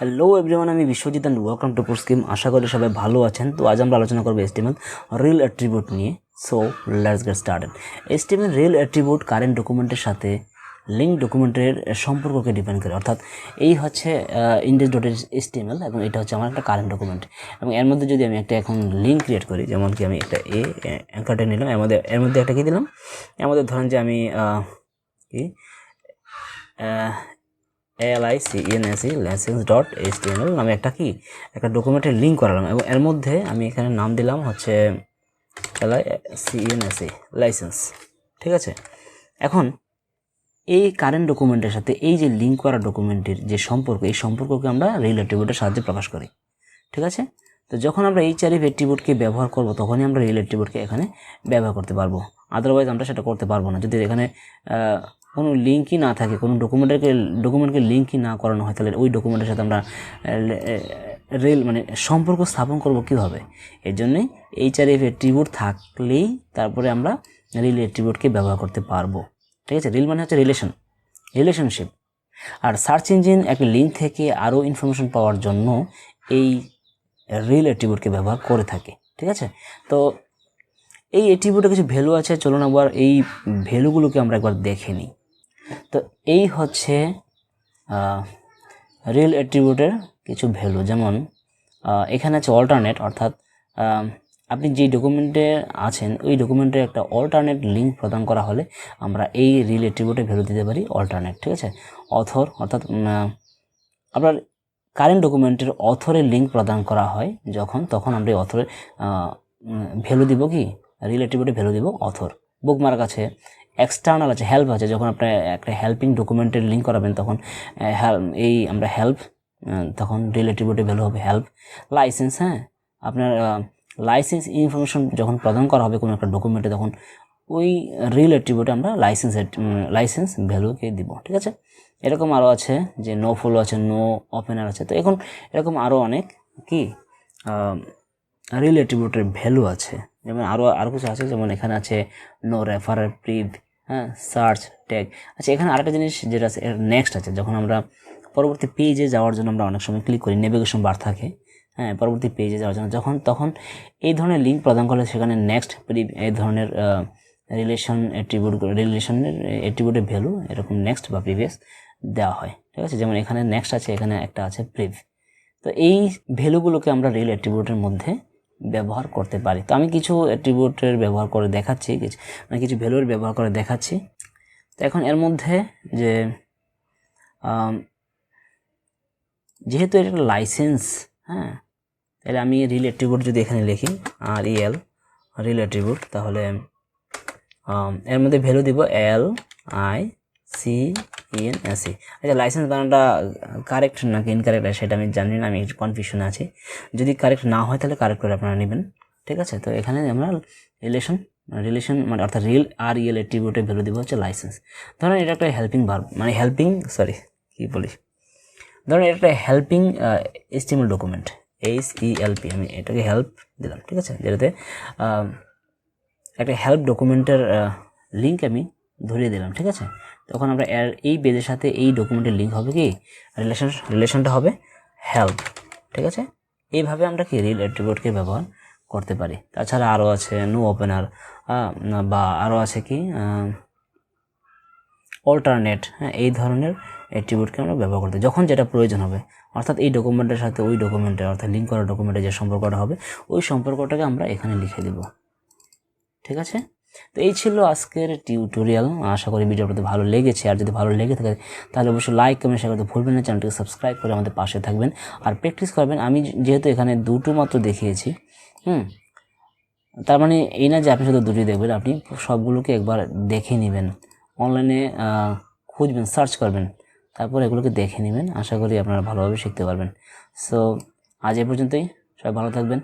Hello everyone, আমি Biswajit and welcome to CodeScheme। আশা করি সবাই ভালো আছেন। তো আজ আমরা আলোচনা করবো HTML রিল অ্যাট্রিবিউট নিয়ে। So let's get started. HTML reel attribute current ডকুমেন্টের সাথে লিঙ্ক ডকুমেন্টের সম্পর্ককে ডিপেন্ড করে। অর্থাৎ এই হচ্ছে index.html এবং এটা হচ্ছে আমার একটা কারেন্ট ডকুমেন্ট, এবং এর মধ্যে যদি আমি একটা এখন লিঙ্ক ক্রিয়েট করি, যেমন কি আমি একটা অ্যাঙ্কারটা নিলাম, এর মধ্যে একটা কি দিলাম, এর মধ্যে ধরেন যে আমি কি license.html নামে একটা ডকুমেন্টের লিঙ্ক করালাম, এবং এর মধ্যে আমি এখানে নাম দিলাম হচ্ছে লাইসেন্স। ঠিক আছে, এখন এই কারেন্ট ডকুমেন্টের সাথে এই যে লিঙ্ক করা ডকুমেন্টের যে সম্পর্ক, এই সম্পর্ককে আমরা রিল অ্যাট্রিবিউটের সাহায্যে প্রকাশ করি। ঠিক আছে, তো যখন আমরা এই চারিফ অ্যাট্রিবিউটকে ব্যবহার করব, তখনই আমরা রিল অ্যাট্রিবিউটকে এখানে ব্যবহার করতে পারবো। আদারওয়াইজ আমরা সেটা করতে পারবো না। যদি এখানে কোনো লিঙ্কই না থাকে, কোনো ডকুমেন্টকে লিঙ্কই না করানো হয়, তাহলে ওই ডকুমেন্টের সাথে আমরা সম্পর্ক স্থাপন করব কীভাবে? এর জন্যই এই চারিফ অ্যাট্রিবিউট থাকলেই তারপরে আমরা রিল অ্যাট্রিবিউটকে ব্যবহার করতে পারবো। ঠিক আছে, রিল মানে হচ্ছে রিলেশনশিপ। আর সার্চ ইঞ্জিন একটা লিঙ্ক থেকে আরও ইনফরমেশন পাওয়ার জন্য এই রিল অ্যাট্রিবিউটকে ব্যবহার করে থাকে। ঠিক আছে, তো এই অ্যাট্রিবিউটে কিছু ভ্যালু আছে, চলুন আবার এই ভ্যালুগুলোকে আমরা একবার দেখে নিই। তো এই হচ্ছে রিল অ্যাট্রিবিউটের কিছু ভ্যালু, যেমন এখানে আছে অল্টারনেট, অর্থাৎ আপনি যে ডকুমেন্টে আছেন ওই ডকুমেন্টের একটা অল্টারনেট লিঙ্ক প্রদান করা হলে আমরা এই রিল অ্যাট্রিবিউটে ভ্যালু দিতে পারি অল্টারনেট। ঠিক আছে, অথর, অর্থাৎ আপনার কারেন্ট ডকুমেন্টের অথরের লিঙ্ক প্রদান করা হয় তখন আমরা এই অথরের ভ্যালু দিব কি, রিল অ্যাট্রিবিউটে ভ্যালু দিব অথর। বুকমার্ক আছে, এক্সটার্নাল আছে, হেল্প আছে। যখন আপনি একটা হেল্পিং ডকুমেন্টের লিঙ্ক করাবেন তখন আমরা হেল্প, তখন রিল অ্যাট্রিবিউটে ভ্যালু হবে হেল্প। লাইসেন্স, হ্যাঁ, আপনার লাইসেন্স ইনফরমেশন যখন প্রদান করা হবে কোনো একটা ডকুমেন্টে, তখন ওই রিল অ্যাট্রিবিউটে আমরা লাইসেন্স ভ্যালুকে দিব। ঠিক আছে, এরকম আরও আছে যে নো ফলো আছে, নো ওপেনার আছে। তো এখন এরকম আরও অনেক কি রিল অ্যাট্রিবিউটের ভ্যালু আছে, যেমন আরও কিছু আছে, যেমন এখানে আছে নো রেফারার প্রিভ, হ্যাঁ, সার্চ ট্যাগ। আচ্ছা, এখানে আরেকটা জিনিস যেটা আছে, নেক্সট আছে। যখন আমরা পরবর্তী পেজে যাওয়ার জন্য আমরা অনেক সময় ক্লিক করি, নেভিগেশন বার থাকে, হ্যাঁ, পরবর্তী পেজে যাওয়ার জন্য তখন এই ধরনের লিঙ্ক প্রদান করলে সেখানে নেক্সট প্রিভ এই ধরনের রিলেশনের অ্যাট্রিবিউটের ভ্যালু এরকম নেক্সট বা প্রিভিয়াস দেওয়া হয়। ঠিক আছে, যেমন এখানে নেক্সট আছে, এখানে একটা আছে প্রিভ। তো এই ভ্যালুগুলোকে আমরা রিল অ্যাট্রিবিউটের মধ্যে ব্যবহার করতে পারি। তো আমি কিছু অ্যাট্রিবিউটের ব্যবহার করে দেখাচ্ছি, কিছু ভ্যালুর ব্যবহার করে দেখাচ্ছি। তো এখন এর মধ্যে যে যেহেতু এটা একটা লাইসেন্স, হ্যাঁ, তাহলে আমি রিল অ্যাট্রিবিউট যদি এখানে লিখি রিল অ্যাট্রিবিউট, তাহলে এর মধ্যে ভ্যালু দিব LICENS। আচ্ছা, লাইসেন্স বানানটা কারেক্ট নাকি ইনকারেক্ট সেটা আমি জানি না, আমি একটু কনফিউশনে আছি। যদি কারেক্ট না হয় তাহলে কারেক্ট করে আপনারা নেবেন। ঠিক আছে, তো এখানে আমরা রিলেশন মানে অর্থাৎ রিল অ্যাট্রিবিউটের ভ্যালু দিব হচ্ছে লাইসেন্স। ধরেন এটা একটা হেল্পিং ভার্ব, মানে ধরেন এটা একটা হেল্পিং HTML ডকুমেন্ট, HELP, আমি এটাকে হেল্প দিলাম। ঠিক আছে, যেটাতে একটা হেল্প ডকুমেন্টের লিঙ্ক আমি ধরিয়ে দিলাম। ঠিক আছে, তখন আমরা এই পেজের সাথে এই ডকুমেন্টের লিঙ্ক হবে কি, রিলেশনটা হবে হেল্প। ঠিক আছে, এইভাবে আমরা কি রিল অ্যাট্রিবিউটকে ব্যবহার করতে পারি। তাছাড়া আরও আছে নো ওপেনার, বা আরও আছে কি অল্টারনেট, হ্যাঁ, এই ধরনের অ্যাট্রিবিউটকে আমরা ব্যবহার করতে যখন যেটা প্রয়োজন হবে, অর্থাৎ এই ডকুমেন্টের সাথে ওই ডকুমেন্টের, অর্থাৎ লিঙ্ক করা ডকুমেন্টের যে সম্পর্কটা হবে ওই সম্পর্কটাকে আমরা এখানে লিখে দিব। ঠিক আছে, তো এই ছিল আজকের টিউটোরিয়াল। আশা করি ভিডিওটা ভালো লেগেছে, আর যদি ভালো লেগে থাকে তাহলে অবশ্যই লাইক কমেন্ট শেয়ার করতে ভুলবেন না। চ্যানেলটিকে সাবস্ক্রাইব করে আমাদের পাশে থাকবেন আর প্র্যাকটিস করবেন। আমি যেহেতু এখানে দুটো মাত্র দেখিয়েছি, তার মানে এই না যে আপনি শুধু দুটোই দেখবেন, আপনি সবগুলোকে একবার দেখে নেবেন, অনলাইনে খুঁজবেন, সার্চ করবেন, তারপর এগুলোকে দেখে নেবেন। আশা করি আপনারা ভালোভাবে শিখতে পারবেন। সো আজ এ পর্যন্তই, সবাই ভালো থাকবেন।